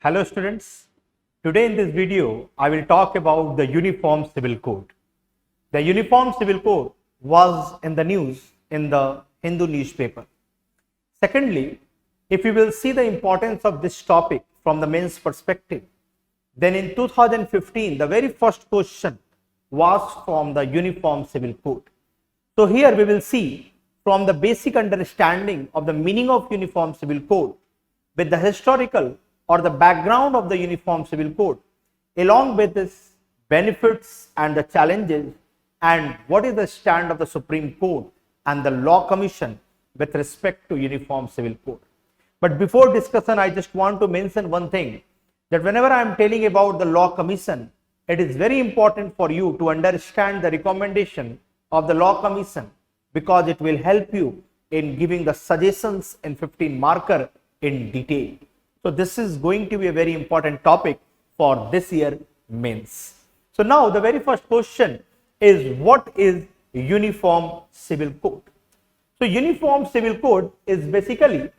Hello students, today in this video I will talk about the Uniform Civil Code. The Uniform Civil Code was in the news in the Hindu newspaper. Secondly, if you will see the importance of this topic from the men's perspective, then in 2015 the very first question was from the Uniform Civil Code. So here we will see from the basic understanding of the meaning of Uniform Civil Code with the historical or the background of the Uniform Civil Code, along with its benefits and the challenges, and what is the stand of the Supreme Court and the Law Commission with respect to Uniform Civil Code. But before discussion, I just want to mention one thing, that whenever I am telling about the Law Commission, it is very important for you to understand the recommendation of the Law Commission, because it will help you in giving the suggestions in 15 marker in detail. So this is going to be a very important topic for this year mains. So now the very first question is, what is Uniform Civil Code? So Uniform Civil Code is basically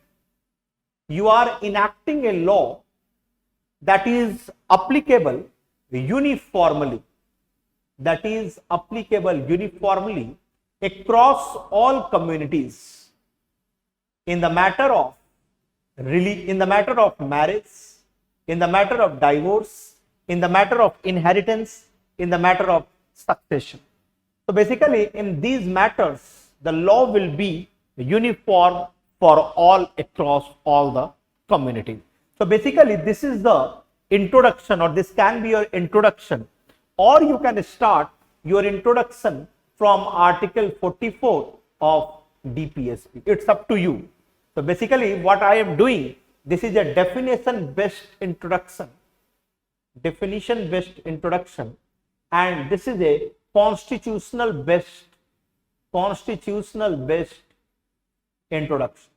you are enacting a law that is applicable uniformly, across all communities in the matter of marriage, in the matter of divorce, in the matter of inheritance, in the matter of succession. So basically in these matters the law will be uniform for all across all the communities. So basically this is the introduction, or this can be your introduction, or you can start your introduction from Article 44 of DPSP. It's up to you. So basically what I am doing, this is a definition based introduction, and this is a constitutional based introduction.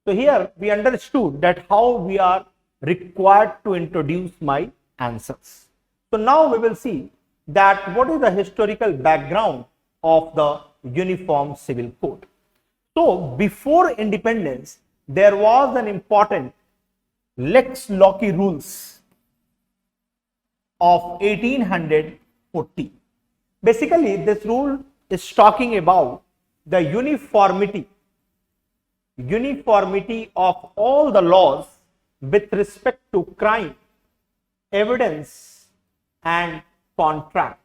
So here we understood that how we are required to introduce my answers. So now we will see that what is the historical background of the Uniform Civil Code. So before independence, there was an important Lex Loci rules of 1840. Basically, this rule is talking about the uniformity of all the laws with respect to crime, evidence, and contract.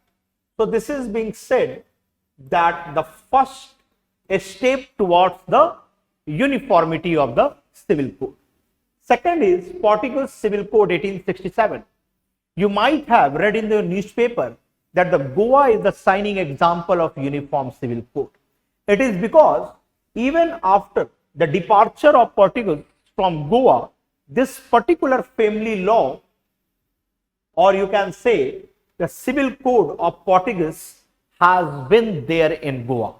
So this is being said that the first a step towards the uniformity of the Civil Code. Second is Portuguese Civil Code 1867. You might have read in the newspaper that the Goa is the shining example of Uniform Civil Code. It is because even after the departure of Portugal from Goa, this particular family law, or you can say the Civil Code of Portuguese, has been there in Goa.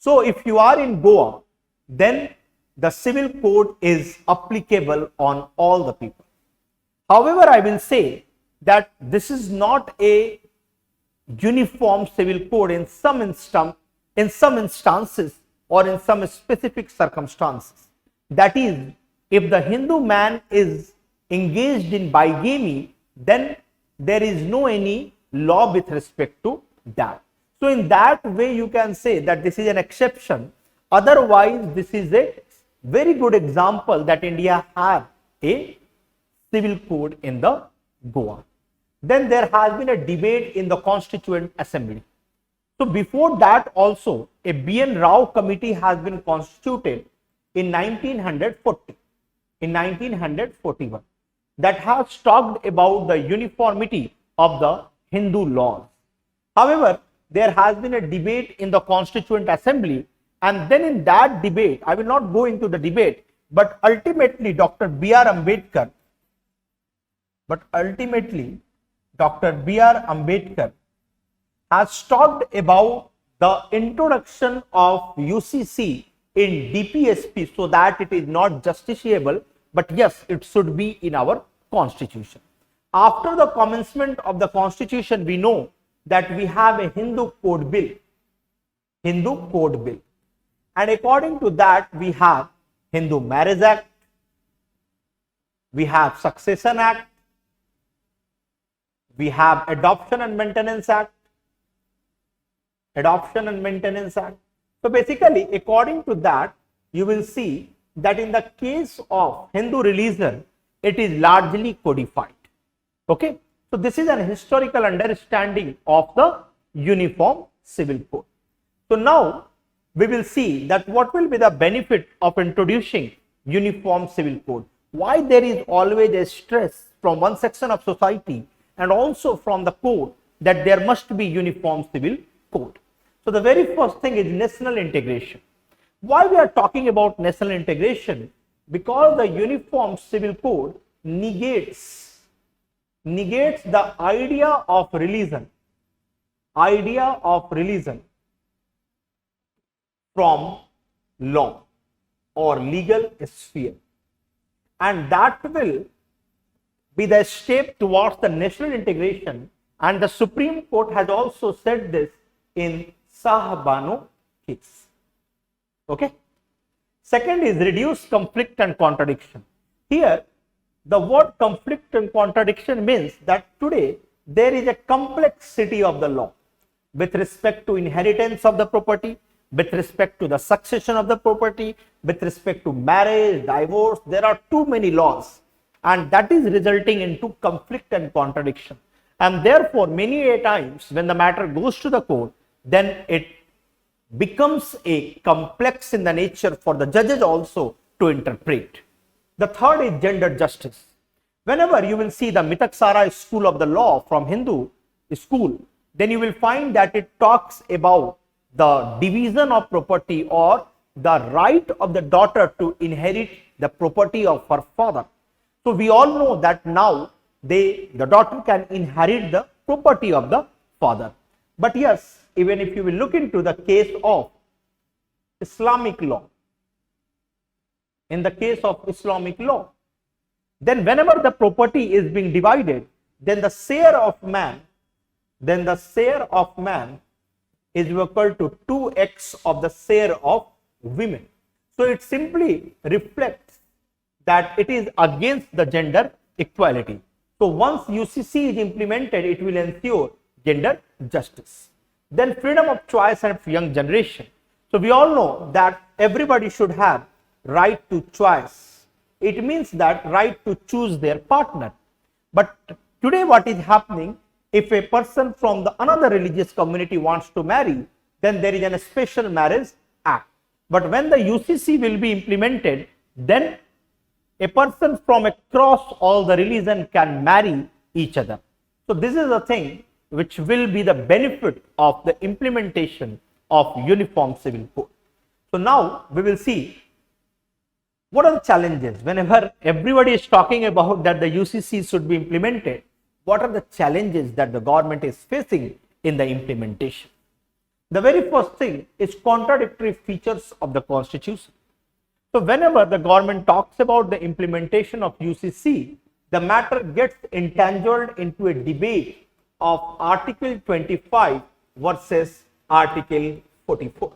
So if you are in Goa, then the Civil Code is applicable on all the people. However, I will say that this is not a uniform Civil Code in some instances or in some specific circumstances. That is, if the Hindu man is engaged in bigamy, then there is no any law with respect to that. So in that way you can say that this is an exception. Otherwise, this is a very good example that India had a civil code in the Goa. Then there has been a debate in the Constituent Assembly. So before that also a B.N. Rao committee has been constituted in 1941 that has talked about the uniformity of the Hindu laws. However, there has been a debate in the Constituent Assembly, and then in that debate, I will not go into the debate, but ultimately Dr. B.R. Ambedkar has talked about the introduction of UCC in DPSP, so that it is not justiciable, but yes, it should be in our constitution. After the commencement of the constitution, we know that we have a Hindu Code Bill, and according to that we have Hindu Marriage Act, we have Succession Act, we have Adoption and Maintenance Act. Adoption and Maintenance Act. So basically, according to that, you will see that in the case of Hindu religion, it is largely codified. Okay. So this is an historical understanding of the Uniform Civil Code. So now we will see that what will be the benefit of introducing Uniform Civil Code. Why there is always a stress from one section of society and also from the code that there must be Uniform Civil Code. So the very first thing is national integration. Why we are talking about national integration? Because the Uniform Civil Code negates the idea of religion from law or legal sphere, and that will be the step towards the national integration, and the Supreme Court has also said this in Shah Bani case. Okay. Second is reduce conflict and contradiction. Here the word conflict and contradiction means that today there is a complexity of the law with respect to inheritance of the property, with respect to the succession of the property, with respect to marriage, divorce. There are too many laws, and that is resulting into conflict and contradiction. And therefore, many a times when the matter goes to the court, then it becomes a complex in the nature for the judges also to interpret. The third is gender justice. Whenever you will see the Mitaksara school of the law from Hindu school, then you will find that it talks about the division of property or the right of the daughter to inherit the property of her father. So we all know that now the daughter can inherit the property of the father. But yes, even if you will look into the case of Islamic law, in the case of Islamic law, then whenever the property is being divided, then the share of man is equal to 2x of the share of women. So it simply reflects that it is against the gender equality. So once UCC is implemented, it will ensure gender justice. Then freedom of choice and young generation. So we all know that everybody should have right to choice. It means that right to choose their partner. But today what is happening, if a person from the another religious community wants to marry, then there is a special marriage act. But when the UCC will be implemented, then a person from across all the religion can marry each other. So this is the thing which will be the benefit of the implementation of Uniform Civil Code. So now we will see what are the challenges. Whenever everybody is talking about that the UCC should be implemented, what are the challenges that the government is facing in the implementation? The very first thing is contradictory features of the Constitution. So whenever the government talks about the implementation of UCC, the matter gets entangled into a debate of Article 25 versus Article 44.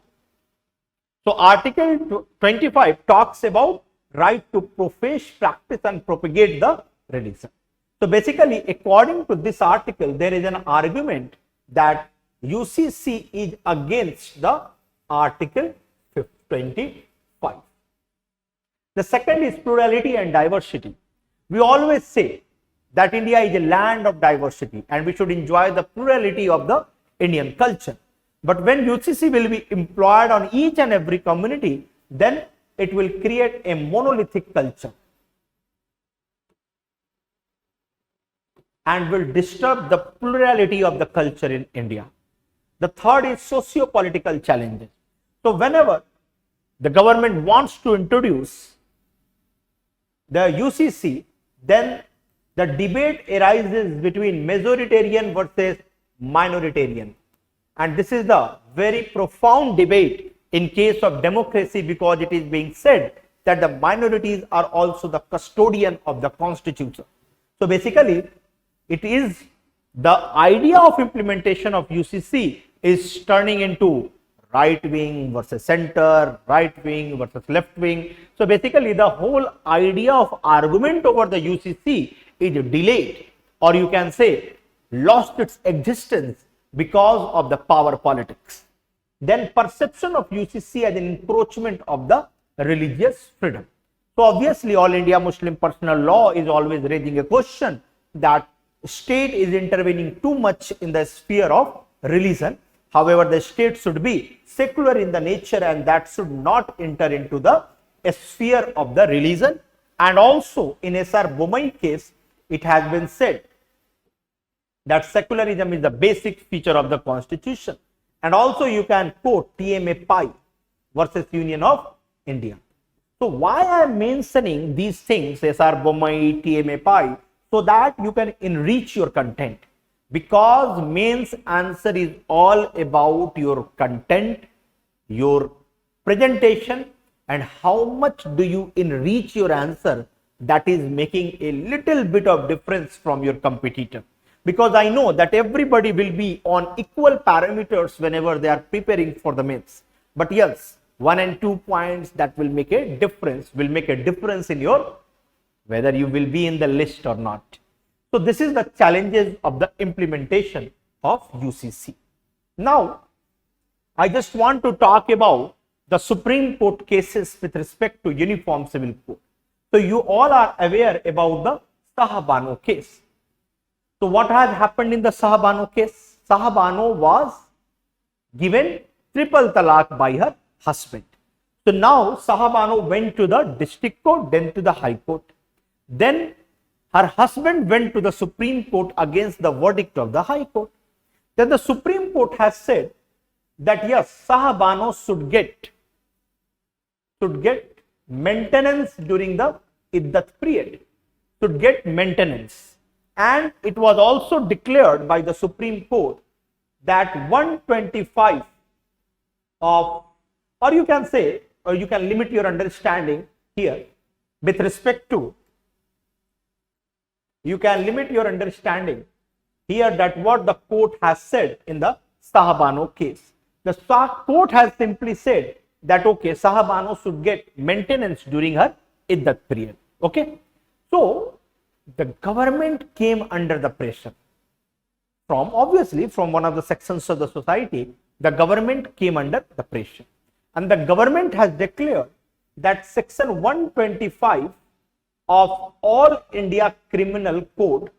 So Article 25 talks about right to profess, practice and propagate the religion. So basically, according to this article, there is an argument that UCC is against the Article 25. The second is plurality and diversity. We always say that India is a land of diversity and we should enjoy the plurality of the Indian culture. But when UCC will be employed on each and every community, then it will create a monolithic culture and will disturb the plurality of the culture in India. The third is socio-political challenges. So whenever the government wants to introduce the UCC, then the debate arises between majoritarian versus minoritarian. And this is the very profound debate in case of democracy, because it is being said that the minorities are also the custodian of the constitution. So basically, it is the idea of implementation of UCC is turning into right wing versus center, right wing versus left wing. So basically the whole idea of argument over the UCC is delayed, or you can say lost its existence because of the power politics. Then perception of UCC as an encroachment of the religious freedom. So obviously All India Muslim Personal Law is always raising a question that state is intervening too much in the sphere of religion. However, the state should be secular in the nature and that should not enter into the sphere of the religion. And also in SR Bomai case, it has been said that secularism is the basic feature of the constitution. And also you can quote TMA Pai versus Union of India. So why I am mentioning these things, SR Bomai, TMA Pai, so that you can enrich your content, because mains answer is all about your content, your presentation, and how much do you enrich your answer, that is making a little bit of difference from your competitor. Because I know that everybody will be on equal parameters whenever they are preparing for the mains. But yes, 1 and 2 points that will make a difference, in your whether you will be in the list or not. So this is the challenges of the implementation of UCC. Now, I just want to talk about the Supreme Court cases with respect to Uniform Civil Code. So you all are aware about the Shah Bani case. So what has happened in the Shah Bani case? Shah Bani was given triple talaq by her husband. So now Shah Bani went to the district court, then to the high court. Then her husband went to the Supreme Court against the verdict of the high court. Then the Supreme Court has said that yes, Shah Bani should get maintenance during the iddat period, should get maintenance. And it was also declared by the Supreme Court that 125 of, or you can say, or you can limit your understanding here with respect to, you can limit your understanding here that what the court has said in the Shah Bani case. The court has simply said that okay, Shah Bani should get maintenance during her iddat period. Okay, so the government came under the pressure from, obviously, from one of the sections of the society. The government came under the pressure, and the government has declared that section 125 of All India Criminal Code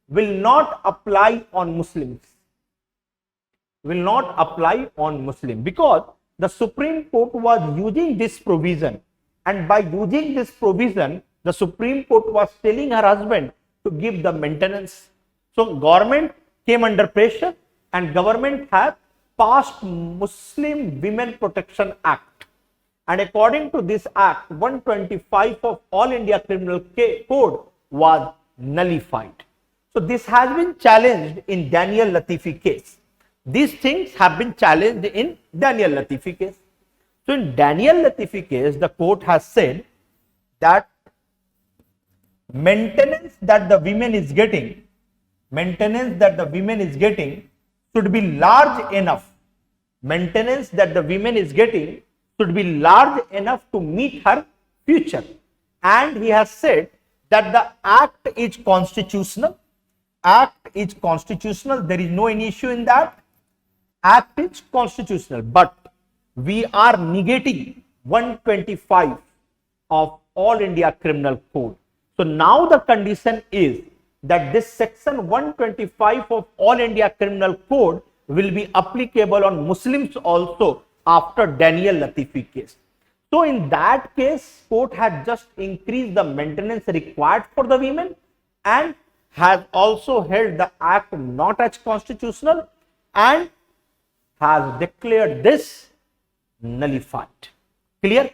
will not apply on Muslims, because the Supreme Court was using this provision, and by using this provision the Supreme Court was telling her husband to give the maintenance. So government came under pressure and government has passed Muslim Women Protection Act, and according to this act 125 of All India Criminal Code was nullified. So this has been challenged in Daniel Latiffi case. These things have been challenged in Daniel Latiffi case. So in Daniel Latiffi case, the court has said that maintenance that the women is getting should be large enough. Maintenance that the women is getting should be large enough to meet her future. And he has said that the act is constitutional. There is no any issue in that. Act is constitutional, but we are negating 125 of All India Criminal Code. So now the condition is that this section 125 of All India Criminal Code will be applicable on Muslims also after Daniel Latiffi case. So in that case, court had just increased the maintenance required for the women and has also held the act not as constitutional and has declared this nullified. Clear?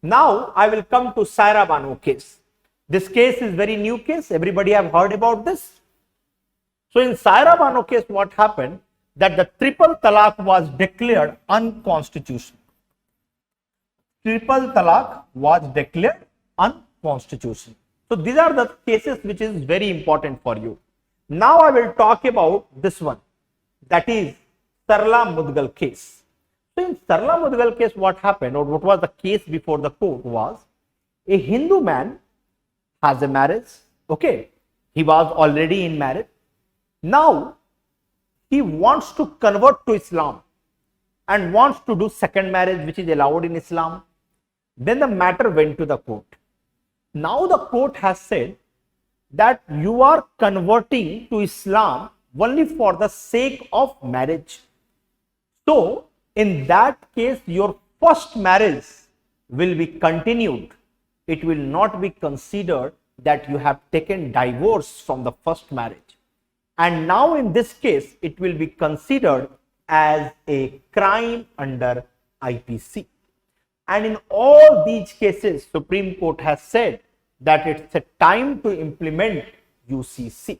Now I will come to Shyara Bani case. This case is very new case. Everybody have heard about this. So in Shyara Bani case, what happened? That the triple talaq was declared unconstitutional. Triple talaq was declared unconstitutional. So these are the cases which is very important for you. Now I will talk about this one, that is Sarla Mudgal case. So in Sarla Mudgal case, what happened, or what was the case before the court, was a Hindu man has a marriage. Okay, he was already in marriage. Now he wants to convert to Islam and wants to do second marriage, which is allowed in Islam. Then the matter went to the court. Now the court has said that you are converting to Islam only for the sake of marriage. So in that case, your first marriage will be continued. It will not be considered that you have taken divorce from the first marriage. And now in this case, it will be considered as a crime under IPC. And in all these cases, Supreme Court has said that it's a time to implement UCC.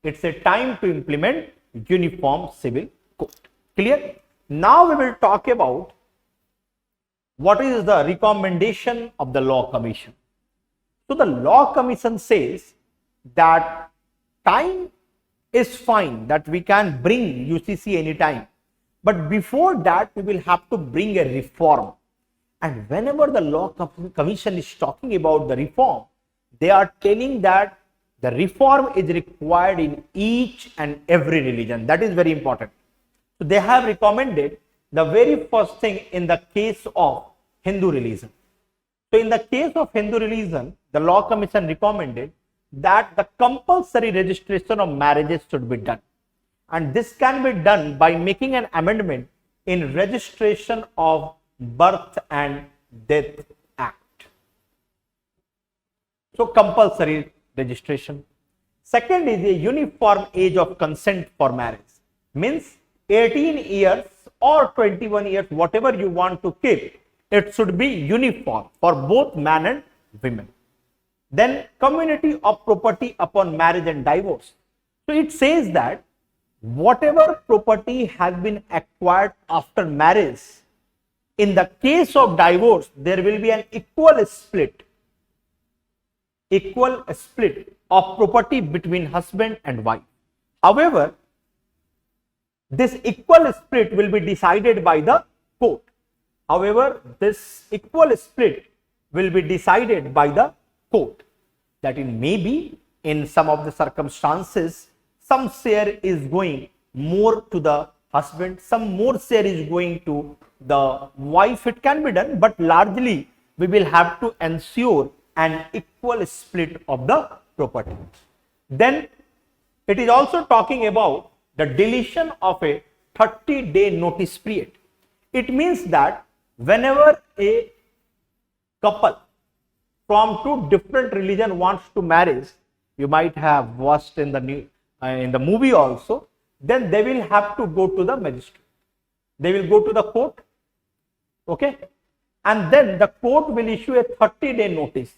It's a time to implement Uniform Civil Code. Clear? Now we will talk about what is the recommendation of the Law Commission. So the Law Commission says that time is fine, that we can bring UCC anytime. But before that, we will have to bring a reform. And whenever the Law Commission is talking about the reform, they are telling that the reform is required in each and every religion. That is very important. So they have recommended the very first thing in the case of Hindu religion. So in the case of Hindu religion, the Law Commission recommended that the compulsory registration of marriages should be done. And this can be done by making an amendment in Registration of Birth and Death Act. So compulsory registration. Second is a uniform age of consent for marriage. Means 18 years or 21 years, whatever you want to keep, it should be uniform for both man and women. Then community of property upon marriage and divorce. So it says that whatever property has been acquired after marriage, in the case of divorce, there will be an equal split of property between husband and wife. However, this equal split will be decided by the court. That it may be in some of the circumstances, some share is going more to the husband, some more share is going to the wife. It can be done, but largely we will have to ensure an equal split of the property. Then it is also talking about the deletion of a 30-day notice period. It means that whenever a couple from two different religion wants to marry, you might have watched in the movie also, then they will have to go to the magistrate. They will go to the court, okay, and then the court will issue a 30-day notice.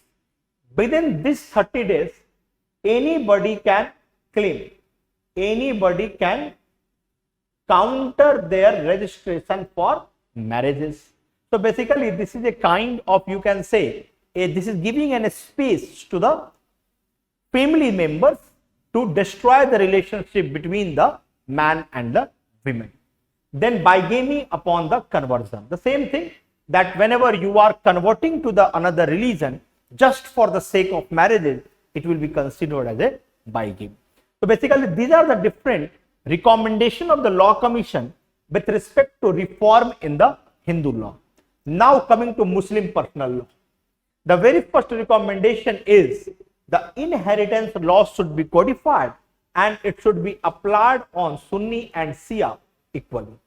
Within this 30 days, anybody can claim, anybody can counter their registration for marriages. So basically, this is a kind of, you can say, this is giving a space to the family members to destroy the relationship between the man and the women. Then bigamy upon the conversion. The same thing, that whenever you are converting to the another religion just for the sake of marriages, it will be considered as a bigamy. So basically, these are the different recommendations of the Law Commission with respect to reform in the Hindu law. Now coming to Muslim personal law. The very first recommendation is the inheritance law should be codified and it should be applied on Sunni and Shia equally.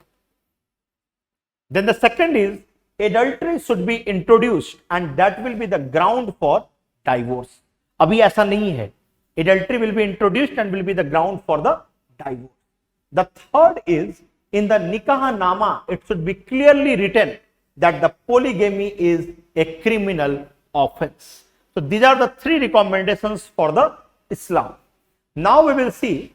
Then the second is adultery should be introduced and that will be the ground for divorce. Abhi aisa nahi hai. Adultery will be introduced and will be the ground for the divorce. The third is in the Nikah Nama, it should be clearly written that the polygamy is a criminal offense. So these are the three recommendations for the Islam. Now we will see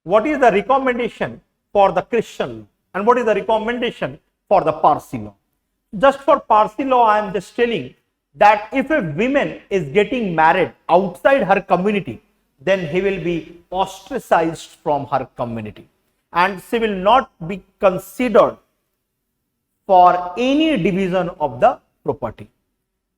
what is the recommendation for the Christian law and what is the recommendation for the Parsi law. Just for Parsi law, I am just telling that if a woman is getting married outside her community, then he will be ostracized from her community. and C will not be considered for any division of the property.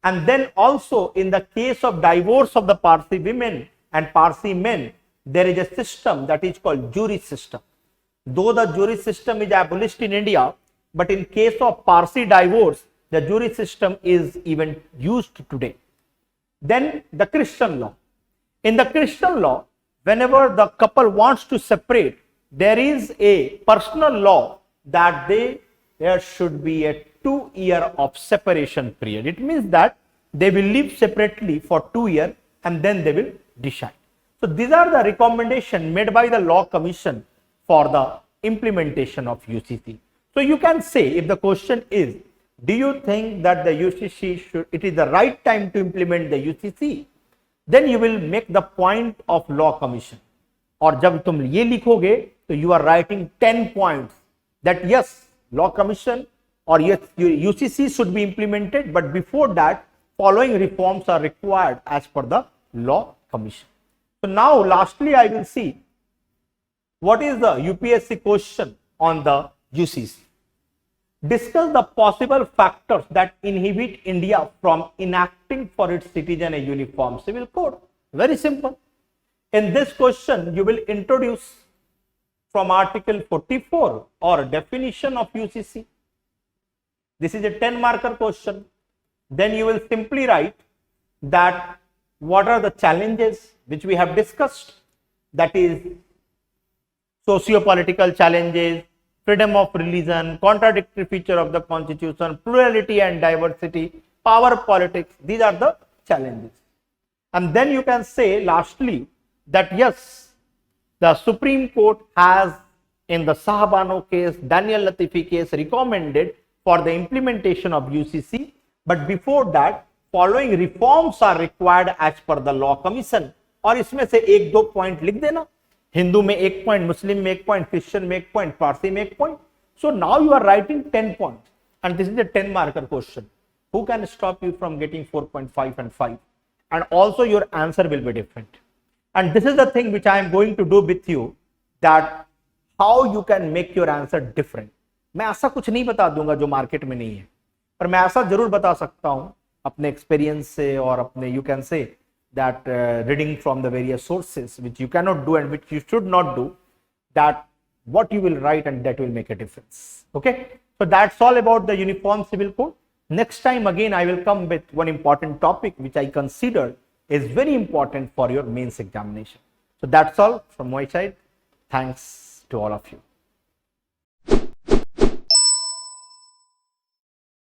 And then also in the case of divorce of the Parsi women and Parsi men, there is a system that is called jury system. Though the jury system is abolished in India, but in case of Parsi divorce, the jury system is even used today. Then the Christian law. In the Christian law, whenever the couple wants to separate, there is a personal law that there should be a 2 year of separation period. It means that they will live separately for 2 years and then they will decide. So these are the recommendations made by the Law Commission for the implementation of UCC. So you can say, if the question is, do you think that the UCC it is the right time to implement the UCC? Then you will make the point of Law Commission. और जब तुम ये लिखोगे तो you are writing 10 points that yes, Law Commission or yes, UCC should be implemented, but before that following reforms are required as per the Law Commission. So now lastly I will see what is the UPSC question on the UCC. Discuss the possible factors that inhibit India from enacting for its citizen a uniform civil code. Very simple. In this question, you will introduce from Article 44 or definition of UCC. This is a 10 marker question. Then you will simply write that what are the challenges which we have discussed, that is socio-political challenges, freedom of religion, contradictory feature of the constitution, plurality and diversity, power politics. These are the challenges. And then you can say lastly that yes, the Supreme Court has in the Shah Bank case, Daniel Latiffi case recommended for the implementation of UCC, but before that following reforms are required as per the Law Commission. और इसमें से 1-2 point लिख देना, हिंदू में 1 point, मुस्लिम में 1 point, Christian में 1 point, Parsi में 1 point. So now you are writing 10 points and this is a 10 marker question. Who can stop you from getting 4.5 and 5? And also your answer will be different. And this is the thing which I am going to do with you, that how you can make your answer different. मैं ऐसा कुछ नहीं बता दूंगा जो market में नहीं है, पर मैं ऐसा जरूर बता सकता हूं अपने एक्सपीरियंस से और अपने you can say that reading from the various sources which you cannot do and which you should not do, that what you will write and that will make a difference. Okay, so that's all about the Uniform Civil Code. Next time again I will come with one important topic which I consider is very important for your mains examination. So that's all from my side. Thanks to all of you.